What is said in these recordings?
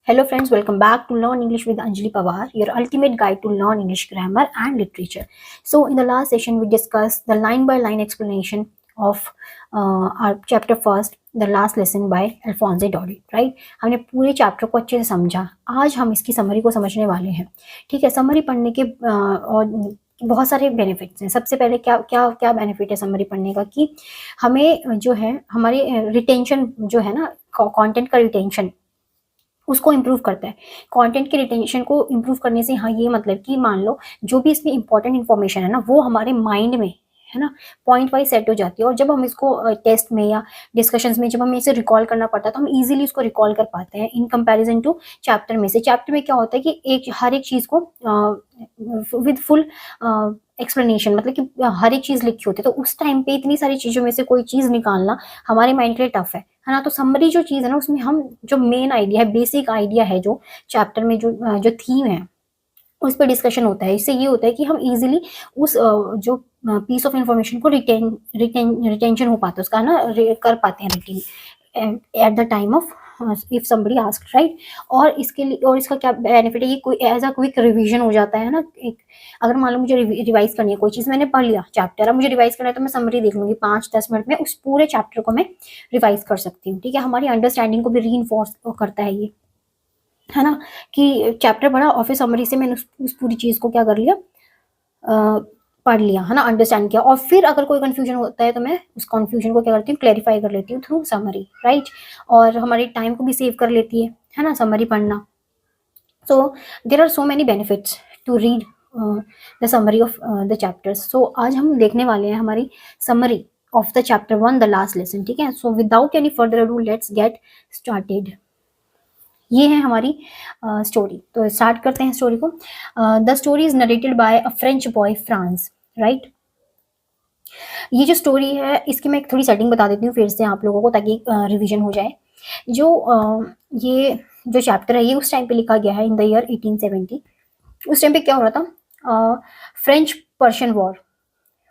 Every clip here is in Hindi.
Hello friends, welcome back to Learn English with Anjali Pawar, your ultimate guide to learn English grammar and literature. So in the last session we discussed the line by line explanation of our chapter first, the last lesson by Alphonse Daudet, right? हमने पूरे चैप्टर को अच्छे से समझा. आज हम इसकी समरी को समझने वाले हैं. ठीक है, समरी पढ़ने के और बहुत सारे बेनिफिट्स हैं. सबसे पहले क्या क्या क्या बेनिफिट है समरी पढ़ने का कि हमें जो है हमारे रिटेंशन जो है ना, कंटेंट का रिटेंशन उसको इम्प्रूव करता है. कंटेंट के रिटेंशन को इम्प्रूव करने से हाँ ये मतलब कि मान लो जो भी इसमें इंपॉर्टेंट इन्फॉर्मेशन है ना वो हमारे माइंड में है ना पॉइंट वाइज सेट हो जाती है. और जब हम इसको टेस्ट में या डिस्कशंस में जब हमें इसे रिकॉल करना पड़ता है तो हम इजीली इसको रिकॉल कर पाते हैं इन कंपैरिजन टू चैप्टर में से. चैप्टर में क्या होता है कि हर एक चीज़ को विद फुल एक्सप्लेनेशन, मतलब कि हर एक चीज़ लिखी होती है, तो उस टाइम पे इतनी सारी चीज़ों में से कोई चीज़ निकालना हमारे माइंड के लिए टफ है ना. तो समरी जो चीज़ है ना उसमें हम जो मेन आइडिया है, बेसिक आइडिया है, जो चैप्टर में जो थीम है उस पर डिस्कशन होता है. इससे ये होता है कि हम इजीली उस जो पीस ऑफ इंफॉर्मेशन को रिटेंशन हो पाता है उसका ना, कर पाते हैं retain at the time of if somebody ask, right. और इसके लिए और इसका क्या बेनिफिट है, ये कोई एज अ क्विक रिवीजन हो जाता है ना. एक अगर मान लो मुझे रिवाइज करनी है कोई चीज़, मैंने पढ़ लिया चैप्टर, अब मुझे रिवाइज करना है तो मैं समरी देख लूँगी 5-10 मिनट में उस पूरे चैप्टर को मैं रिवाइज कर सकती हूँ. ठीक है, हमारी अंडरस्टैंडिंग को भी री करता है ये, है ना. कि चैप्टर पढ़ा और फिर समरी से मैंने उस पूरी चीज़ को क्या कर लिया, पढ़ लिया, है ना, अंडरस्टैंड किया. और फिर अगर कोई कंफ्यूजन होता है तो मैं उस कंफ्यूजन को क्या करती हूँ, क्लैरिफाई कर लेती हूँ थ्रू समरी, राइट. और हमारी टाइम को भी सेव कर लेती है ना समरी पढ़ना. So there are so many benefits to read the summary of the chapters. So आज हम देखने वाले हैं हमारी summary of the chapter 1, the last lesson. ठीक है, so without any further ado let's get started. ये है हमारी स्टोरी. तो स्टार्ट करते हैं स्टोरी को. The story is narrated by a French boy France, right. ये जो स्टोरी है इसकी मैं एक थोड़ी सेटिंग बता देती हूँ फिर से आप लोगों को, ताकि रिवीजन हो जाए. ये जो चैप्टर है ये उस टाइम पे लिखा गया है इन द ईयर 1870. उस टाइम पे क्या हो रहा था, फ्रेंच पर्शियन वॉर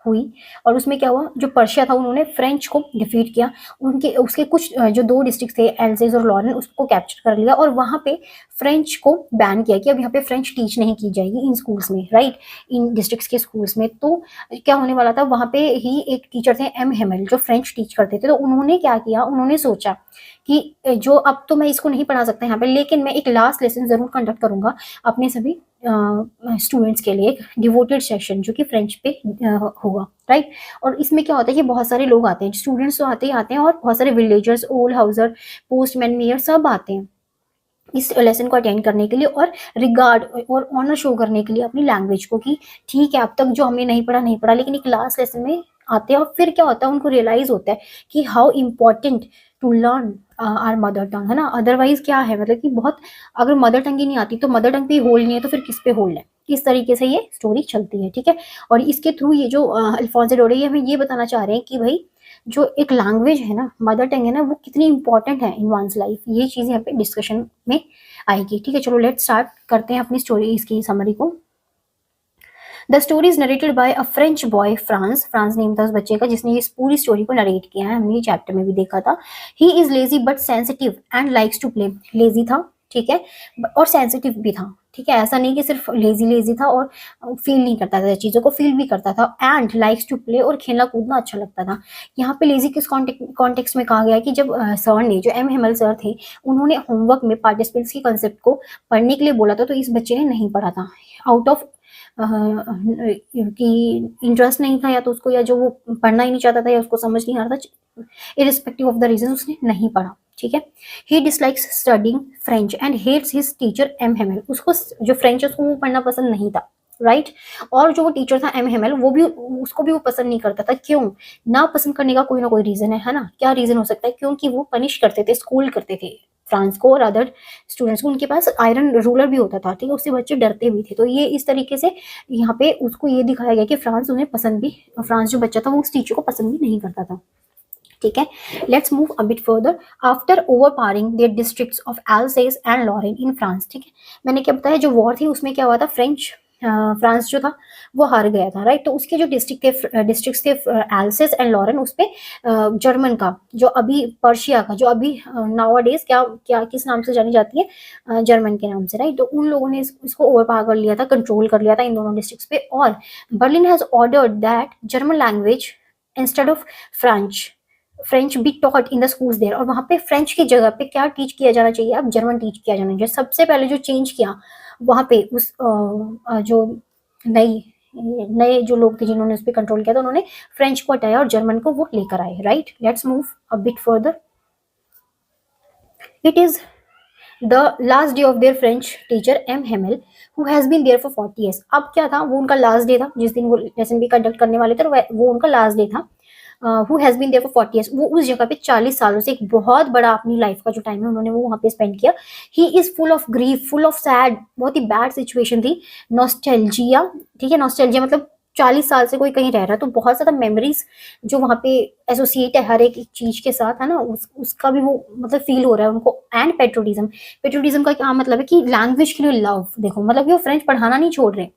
हुई. और उसमें क्या हुआ, जो पर्शिया था उन्होंने फ्रेंच को डिफीट किया. उनके उसके कुछ जो 2 डिस्ट्रिक्ट थे, एल्सेस और लॉरेन, उसको कैप्चर कर लिया और वहाँ पे फ्रेंच को बैन किया कि अब यहाँ पे फ्रेंच टीच नहीं की जाएगी इन स्कूल्स में, राइट, इन डिस्ट्रिक्ट्स के स्कूल्स में. तो क्या होने वाला था, वहाँ पे ही एक टीचर थे एम हेमल जो फ्रेंच टीच करते थे. तो उन्होंने क्या किया, उन्होंने सोचा कि जो अब तो मैं इसको नहीं पढ़ा सकता यहाँ पे, लेकिन मैं एक लास्ट लेसन ज़रूर कंडक्ट करूँगा अपने सभी स्टूडेंट्स के लिए, एक डिवोटेड सेशन जो कि फ्रेंच पे होगा, राइट. और इसमें क्या होता है कि बहुत सारे लोग आते हैं, स्टूडेंट्स तो आते ही आते हैं और बहुत सारे villagers, old Hauser, postman, mayor सब आते हैं इस लेसन को अटेंड करने के लिए और रिगार्ड और ऑनर शो करने के लिए अपनी लैंग्वेज को, कि ठीक है अब तक जो हमने नहीं पढ़ा लेकिन एक लास्ट लेसन में आते हैं. और फिर क्या होता है, उनको रियलाइज होता है कि how important to learn our mother tongue, है ना. अदरवाइज क्या है, मतलब कि बहुत, अगर मदर टंग ही नहीं आती तो मदर टंग पे होल्ड नहीं है तो फिर किस पे होल्ड है. इस तरीके से ये स्टोरी चलती है. ठीक है, और इसके थ्रू ये जो अल्फोंसे डोडे हमें ये बताना चाह रहे हैं कि भाई जो एक लैंग्वेज है ना, मदर टंग है ना, वो कितनी इंपॉर्टेंट है इन वंस लाइफ. ये चीज़ यहाँ पे डिस्कशन में आएगी. ठीक है, चलो लेट्स स्टार्ट करते हैं अपनी स्टोरी, इसकी समरी को. The story is narrated by a French boy France. France name था उस बच्चे का जिसने इस पूरी स्टोरी को नरेट किया है. हमने ये चैप्टर में भी देखा था. He is lazy but sensitive and likes to play. Lazy था, ठीक है, और सेंसिटिव भी था. ठीक है, ऐसा नहीं कि सिर्फ लेजी था और फील नहीं करता था, चीज़ों को फील भी करता था. एंड लाइक्स टू प्ले, और खेलना कूदना अच्छा लगता था. यहाँ पे लेजी किस कॉन्टेक्स्ट में कहा गया है कि जब सर ने, जो एम हेमल सर थे, उन्होंने होमवर्क में पार्टिसिपेंट्स के कंसेप्ट को पढ़ने के लिए बोला था तो इस बच्चे ने नहीं पढ़ा था. आउट ऑफ कि इंटरेस्ट नहीं था या तो उसको, या जो वो पढ़ना ही नहीं चाहता था या उसको समझ नहीं आ रहा था, इरिस्पेक्टिव ऑफ द रीजन उसने नहीं पढ़ा. ठीक है, he dislikes studying French and hates his teacher M Hamel. उसको जो फ्रेंच है उसको वो पढ़ना पसंद नहीं था, राइट. और जो वो टीचर था एम हेमल, वो भी उसको भी वो पसंद नहीं करता था. क्यों ना पसंद करने का कोई ना कोई रीजन है ना. क्या रीजन हो सकता है, क्योंकि वो पनिश करते थे, स्कूल करते थे फ्रांस को और अदर स्टूडेंट्स को. उनके पास आयरन रूलर भी होता था, ठीक है, उससे बच्चे डरते भी थे. तो ये इस तरीके से यहाँ पे उसको ये दिखाया गया कि फ्रांस उन्हें पसंद भी, फ्रांस जो बच्चा था वो उस टीचर को पसंद भी नहीं करता था. ठीक है, let's move a bit further. After overpowering their districts of Alsace and Lorraine in France. ठीक है, मैंने क्या बताया, जो वॉर थी उसमें क्या हुआ था, फ्रेंच फ्रांस जो था वो हार गया था, राइट। तो उसके जो डिस्ट्रिक्ट थे एल्सेस एंड लॉरेन, उस पे जर्मन का जो अभी पर्शिया का जो अभी नाउअडेज क्या क्या किस नाम से जानी जाती है, जर्मन के नाम से, राइट। तो उन लोगों ने इसको ओवर पावर कर लिया था, कंट्रोल कर लिया था इन दोनों डिस्ट्रिक्ट्स पे। और Berlin has ordered that German language instead of French be taught in the schools there. और वहाँ पे फ्रेंच की जगह पे क्या टीच किया जाना चाहिए, अब जर्मन टीच किया जाना चाहिए। सबसे पहले जो चेंज किया वहाँ पे उस जो नई नए जो लोग थे जिन्होंने उस पर कंट्रोल किया था, उन्होंने फ्रेंच को हटाया और जर्मन को वो लेकर आए, right. Let's move a bit further. It is the last day of their French teacher M Hamel who has been there for 40 years। अब क्या था, वो उनका लास्ट डे था, जिस दिन वो लेसन भी कंडक्ट करने वाले थे वो उनका लास्ट डे था। Who has been there for 40 years, वो उस जगह पे 40 सालों से, एक बहुत बड़ा अपनी लाइफ का जो टाइम है उन्होंने वो वहाँ पे स्पेंड किया। He is full of grief, full of sad, बहुत ही बैड सिचुएशन थी। नॉस्टैल्जिया, ठीक है, नॉस्टैल्जिया मतलब 40 साल से कोई कहीं रह रहा है तो बहुत ज्यादा मेमोरीज जो वहाँ पे एसोसिएट है हर एक चीज के साथ, है ना, उसका भी वो मतलब फील हो रहा है उनको। एंड पेट्रोटिज्म, पेट्रोटिज्म का क्या मतलब है कि लैंग्वेज के लिए लव। देखो मतलब कि वो फ्रेंच पढ़ाना नहीं छोड़ रहे,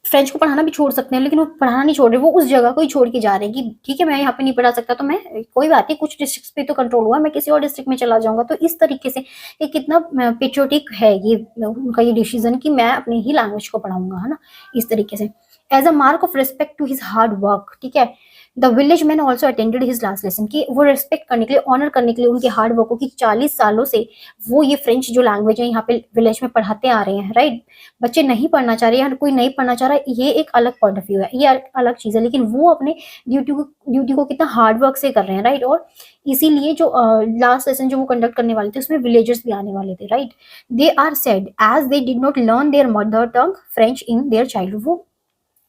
फ्रेंच को पढ़ाना भी छोड़ सकते हैं लेकिन वो पढ़ाना नहीं छोड़ रहे, वो उस जगह को ही छोड़ के जा रहे हैं कि ठीक है मैं यहाँ पे नहीं पढ़ा सकता तो मैं, कोई बात नहीं, कुछ डिस्ट्रिक्ट पे तो कंट्रोल हुआ, मैं किसी और डिस्ट्रिक्ट में चला जाऊंगा। तो इस तरीके से ये कितना पेट्रियोटिक है ये उनका ये डिसीजन कि मैं अपनी ही लैंग्वेज को पढ़ाऊंगा, है ना, इस तरीके से। As a mark of respect to his hard work, ठीक है, the village man also attended his last lesson, कि वो रिस्पेक्ट करने के लिए, ऑनर करने के लिए उनके हार्ड वर्क को, कि 40 सालों से वो ये फ्रेंच जो लैंग्वेज है यहाँ पे विलेज में पढ़ाते आ रहे हैं, राइट। बच्चे नहीं पढ़ना चाह रहे हैं, कोई नहीं पढ़ना चाह रहा, ये एक अलग पॉइंट ऑफ व्यू है, ये अलग चीज है, लेकिन वो अपने ड्यूटी को कितना हार्ड वर्क से कर रहे हैं, राइट। और इसीलिए जो लास्ट लेसन जो वो कंडक्ट करने वाले थे उसमें विलेजर्स भी आने वाले थे, right. They are sad as they did not learn their mother tongue French in their childhood, वो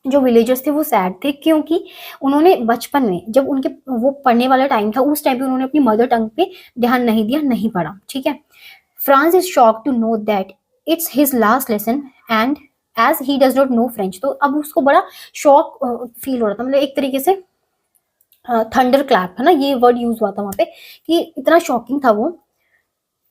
जो विलेजर्स थे वो सैड थे क्योंकि उन्होंने बचपन में जब उनके वो पढ़ने वाला टाइम था उस टाइम पे उन्होंने अपनी मदर टंग पे ध्यान नहीं दिया, नहीं पढ़ा, ठीक है। Franz is shock to know that it's his last lesson and as he does not know French. तो अब उसको बड़ा शॉक फील हो रहा था, मतलब एक तरीके से थंडर क्लैप, है ना, ये वर्ड यूज हुआ था वहां पे, कि इतना शॉकिंग था वो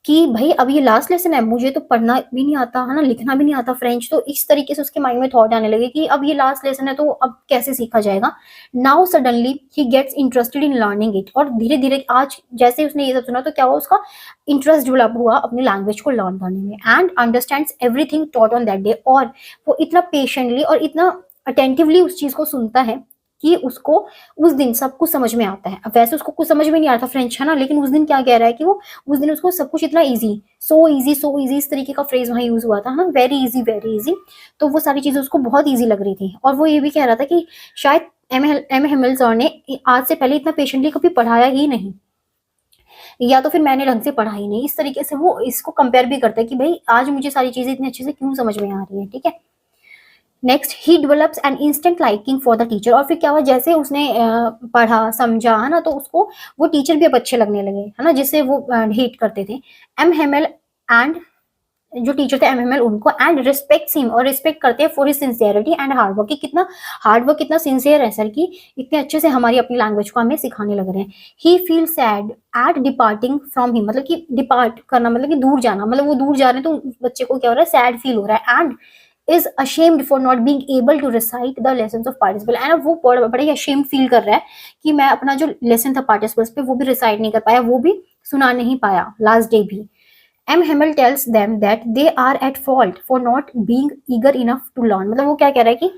कि भाई अब ये लास्ट लेसन है, मुझे तो पढ़ना भी नहीं आता, है ना, लिखना भी नहीं आता फ्रेंच। तो इस तरीके से उसके माइंड में थॉट आने लगे कि अब ये लास्ट लेसन है तो अब कैसे सीखा जाएगा। Now suddenly he gets interested in learning it, और धीरे धीरे आज जैसे उसने ये सब सुना तो क्या हुआ, उसका इंटरेस्ट डेवलप हुआ अपनी लैंग्वेज को लर्न करने में। And understands everything taught on that day, और वो इतना पेशेंटली और इतना अटेंटिवली उस चीज को सुनता है कि उसको उस दिन सब कुछ समझ में आता है। अब वैसे उसको कुछ समझ में नहीं आता फ्रेंच, है ना, लेकिन उस दिन क्या कह रहा है कि वो उस दिन उसको सब कुछ इतना इजी, सो इजी, इस तरीके का फ्रेज वहां यूज हुआ था, है ना, वेरी इजी। तो वो सारी चीजें उसको बहुत इजी लग रही थी, और वो ये भी कह रहा था कि शायद एम हेमल सर ने आज से पहले इतना पेशेंटली कभी पढ़ाया ही नहीं, या तो फिर मैंने ढंग से पढ़ा ही नहीं। इस तरीके से वो इसको कंपेयर भी करता है कि भाई आज मुझे सारी चीजें इतनी अच्छे से क्यों समझ में आ रही है, ठीक है। Next he develops an instant liking for the teacher, और फिर क्या हुआ, जैसे उसने पढ़ा समझा, है ना, तो उसको वो टीचर भी अब अच्छे लगने लगे, है ना, जिससे वो हेट करते थे। एम हेमल एंड जो टीचर थे एम एम एल उनको, एंड रिस्पेक्ट हिम, और रिस्पेक्ट करते हैं for his sincerity and hard work, कि कितना हार्ड वर्क, कितना सिंसियर है सर, कि इतने अच्छे से हमारी अपनी लैंग्वेज को हमें सिखाने लग रहे हैं। He feel sad at departing from him, मतलब कि डिपार्ट करना मतलब कि दूर जाना, मतलब वो दूर जा रहे हैं तो बच्चे को क्या हो रहा है, सैड फील हो रहा है। And is ashamed for not being able to recite the lessons of participle, and वो बड़ा ही अशेम्ड फील कर रहा है कि मैं अपना जो लेसन था पार्टिसिपल्स पे वो भी रिसाइट नहीं कर पाया, वो भी सुना नहीं पाया लास्ट डे भी। M Hamel tells them that they are at fault for not being eager enough to learn, मतलब वो क्या कह रहा है कि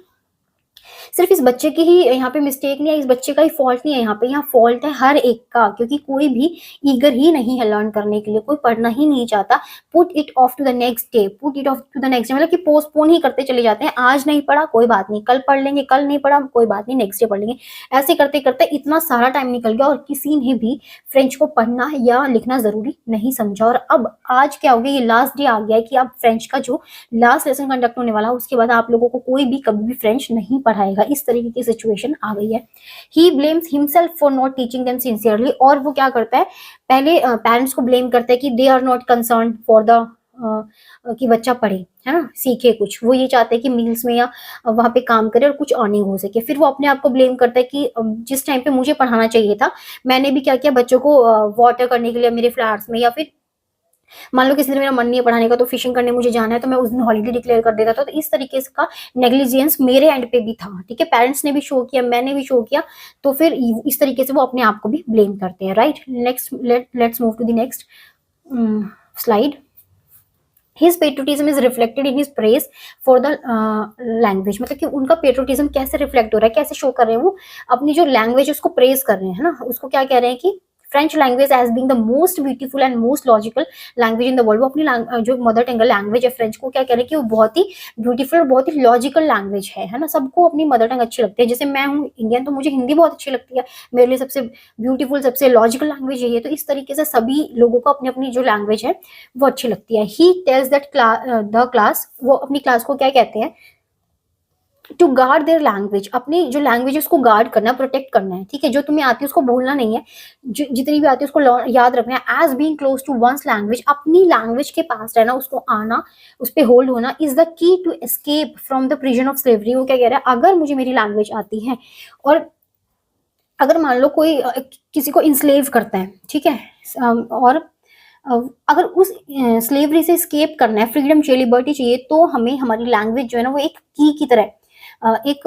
सिर्फ इस बच्चे की ही यहाँ पे मिस्टेक नहीं है, इस बच्चे का ही फॉल्ट नहीं है, यहाँ पे यहाँ फॉल्ट है हर एक का, क्योंकि कोई भी ईगर ही नहीं है लर्न करने के लिए, कोई पढ़ना ही नहीं चाहता। Put it off to the next day, put it off to the next day, मतलब कि पोस्टपोन ही करते चले जाते हैं, आज नहीं पढ़ा कोई बात नहीं, कल पढ़ लेंगे, कल नहीं पढ़ा कोई बात नहीं, नेक्स्ट डे पढ़ लेंगे। ऐसे करते करते इतना सारा टाइम निकल गया और किसी ने भी फ्रेंच को पढ़ना या लिखना जरूरी नहीं समझा। और अब आज क्या हो गया, ये लास्ट डे आ गया है कि अब फ्रेंच का जो लास्ट लेसन कंडक्ट होने वाला, उसके बाद आप लोगों को कोई भी कभी भी फ्रेंच नहीं पढ़ाएगा, इस तरीके की सिचुएशन आ गई है। He blames himself for not teaching them sincerely, और वो क्या करता है, पहले पेरेंट्स को ब्लेम करता है कि they are not concern for the कि बच्चा पढ़े, है ना, सीखे कुछ, वो ये चाहते हैं कि मील्स में या वहां पे काम करे और कुछ अर्निंग हो सके। फिर वो अपने आप को ब्लेम करता है कि जिस टाइम पे मुझे पढ़ाना चाहिए था मैंने भी क्या किया, बच्चों को वाटर करने के लिए मेरे फ्लैट्स में या फिर मान लो किसी दिन मेरा मन नहीं है पढ़ाने का, तो फिशिंग करने मुझे जाना है, तो मैं उस दिन हॉलीडे डिक्लेयर कर देता था। तो इस तरीके से का नेग्लिजेंस मेरे एंड पे भी था, ठीक है, पेरेंट्स ने भी शो किया, मैंने भी शो किया, तो फिर इस तरीके से वो अपने आप को भी ब्लेम करते हैं, right. Next let's move to the next slide. His patriotism is reflected in his praise for the language, मतलब कि उनका पेट्रोटिज्म कैसे रिफ्लेक्ट हो रहा है, कैसे शो कर रहे हैं वो अपनी जो लैंग्वेज है उसको प्रेज कर रहे हैं, है ना। उसको क्या कह रहे हैं कि French language as being the most beautiful and most logical language in the world. वो अपनी जो मदर टंग लैंग्वेज है फ्रेंच को क्या कह रहे हैं कि वो बहुत ही ब्यूटीफुल और बहुत ही लॉजिकल लैंग्वेज है ना। सबको अपनी मदर टंग अच्छी लगती है, जैसे मैं हूँ इंडियन तो मुझे हिंदी बहुत अच्छी लगती है, मेरे लिए सबसे ब्यूटीफुल सबसे लॉजिकल लैंग्वेज यही है। तो इस तरीके से सभी लोगों को अपनी अपनी जो लैंग्वेज है वो अच्छी लगती है। He tells that the class, वो अपनी क्लास को क्या कहते हैं, टू गार्ड देयर लैंग्वेज, अपनी जो लैंग्वेज है उसको गार्ड करना, प्रोटेक्ट करना है, ठीक है। जो तुम्हें आती है उसको भूलना नहीं है, जितनी भी आती है उसको याद रखना है। As being close to one's language, अपनी लैंग्वेज के पास रहना, उसको आना, उस पर होल्ड होना, is the key to escape from the prison of slavery. वो क्या कह रहा है, अगर मुझे मेरी लैंग्वेज आती है और अगर मान लो कोई किसी को इंस्लेव करता है, ठीक है, और अगर उस स्लेवरी से स्केप करना है, फ्रीडम चाहिए, लिबर्टी चाहिए, तो हमें हमारी लैंग्वेज जो है ना वो एक की तरह एक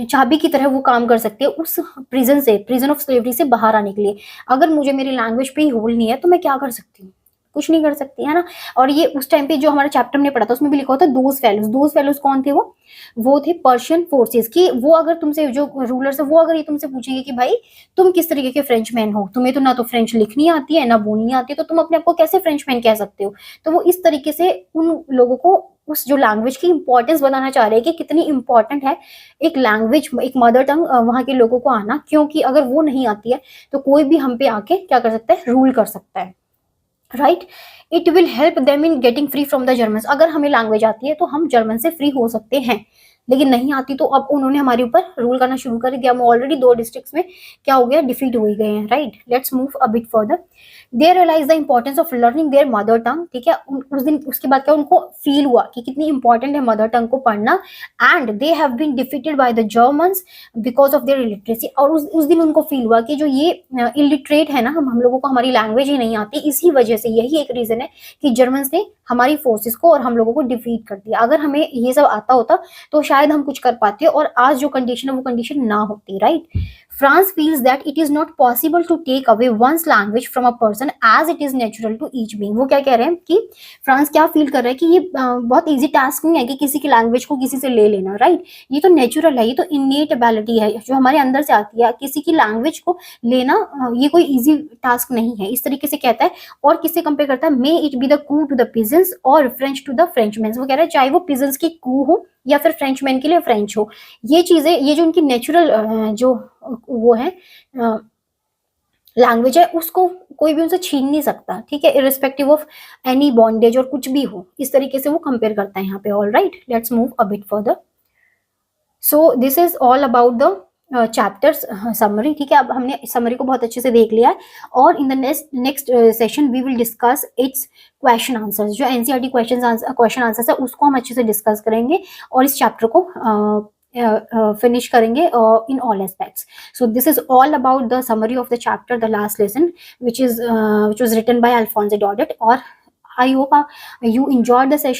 चाबी की तरह वो काम कर सकती है उस प्रिजन ऑफ स्लेवरी से बाहर आने के लिए। अगर मुझे मेरी लैंग्वेज पे ही होल्ड नहीं है तो मैं क्या कर सकती हूँ, कुछ नहीं कर सकती, है ना। और ये उस टाइम पे जो हमारा चैप्टर हमने पढ़ा था उसमें भी लिखा होता दोज फेलोज कौन थे, वो थे पर्शियन फोर्सेस की। वो अगर तुमसे जो रूलर्स है वो अगर ये तुमसे पूछेंगे कि भाई तुम किस तरीके के फ्रेंचमैन हो, तुम्हें तो ना तो फ्रेंच लिखनी आती है ना बोलनी आती है, तो तुम अपने आप को कैसे फ्रेंचमैन कह सकते हो। तो वो इस तरीके से उन लोगों को उस जो लैंग्वेज की इंपॉर्टेंस बताना चाह रहे हैं कि कितनी इंपॉर्टेंट है एक लैंग्वेज, एक मदर टंग वहां के लोगों को आना, क्योंकि अगर वो नहीं आती है तो कोई भी हम पे आके क्या कर सकता है, रूल कर सकता है, right. It will help them in getting free from the German. अगर हमें लैंग्वेज आती है तो हम जर्मन से फ्री हो सकते हैं, लेकिन नहीं आती तो अब उन्होंने हमारे ऊपर रूल करना शुरू कर दिया। हम ऑलरेडी 2 डिस्ट्रिक्ट्स में क्या हो गया, डिफीट हो ही गए हैं, right. Let's move a bit further. They realize the importance of learning their mother tongue, ठीक है। उस दिन उसके बाद क्या उनको फील हुआ कि कितनी इंपॉर्टेंट है मदर टंग को पढ़ना। And they have been defeated by the Germans because of their illiteracy. और उस दिन उनको फील हुआ कि जो ये इलिटरेट है ना, हम लोगों को हमारी लैंग्वेज ही नहीं आती, इसी वजह से यही एक रीजन है कि जर्मन्स ने हमारी फोर्सेस को और हम लोगों को डिफीट कर दिया। अगर हमें ये सब आता होता तो शायद हम कुछ कर पाते और आज जो कंडीशन है वो कंडीशन ना होती, right. France feels that it is not possible to take away one's language from a person as it is natural to each being। वो क्या कह रहे हैं कि फ्रांस क्या फील कर रहा है कि ये बहुत इजी टास्क नहीं है कि किसी की लैंग्वेज को किसी से ले लेना, राइट। ये तो नेचुरल है, ये तो इनेट एबिलिटी है जो हमारे अंदर से आती है। किसी की लैंग्वेज को लेना ये कोई इजी टास्क नहीं है, इस तरीके से कहता है। और किससे कंपेयर करता है, may it be the coo to the pigeons और फ्रेंच टू द फ्रेंचमैन। वो कह रहा है चाहे वो पिजन्स की कू हो या फिर फ्रेंचमैन के लिए फ्रेंच हो, ये चीजें, ये जो उनकी नेचुरल जो वो है लैंग्वेज है उसको कोई भी उनसे छीन नहीं सकता, ठीक है, इरिस्पेक्टिव ऑफ एनी बॉन्डेज और कुछ भी हो। इस तरीके से वो कंपेयर करता है यहाँ पे। All right, let's move a bit further. So this is all about the chapters summary, ठीक है। अब हमने समरी को बहुत अच्छे से देख लिया है और in the next session we will discuss its question answers. जो एनसीईआरटी क्वेश्चन आंसर्स है उसको हम अच्छे से डिस्कस करेंगे और इस चैप्टर को finish करेंगे in all aspects. So this is all about the summary of the chapter, the last lesson, which was written by Alphonse Daudet. Or I hope you enjoyed the session.